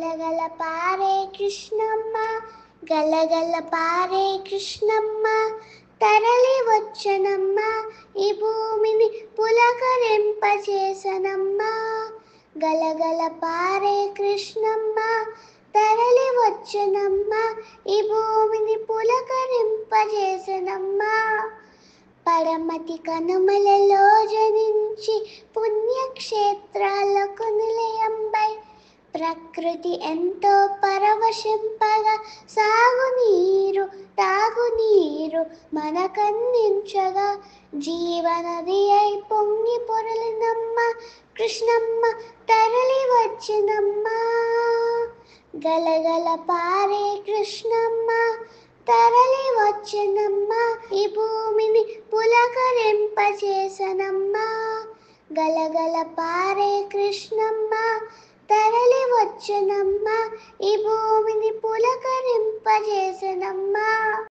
గలగల పారే కృష్ణమ్మ, గలగల పారే కృష్ణమ్మ, తరలి వచ్చనమ్మ, ఈ భూమిని పులకరింపచేసనమ్మ. గలగల పారే కృష్ణమ్మ, తరలి వచ్చనమ్మ, ఈ భూమిని పులకరింపజేసనమ్మ. పరమతి కనుమలలో జనించి పుణ్యక్షేత్రాలకు నిలయంబై ప్రకృతి ఎంతో పరవశింపగా సాగునీరు తాగునీరు మనకందించగా జీవనది అయి పొంగి పొరలినమ్మ కృష్ణమ్మ తరలి వచ్చినమ్మ. గలగల పారే కృష్ణమ్మ, తరలి వచ్చనమ్మ, ఈ భూమిని పులకరింపచేసనమ్మ. గలగల పారే కృష్ణమ్మ, తరలి వచ్చనమ్మ, ఈ భూమిని పులకరింపచేసనమ్మ.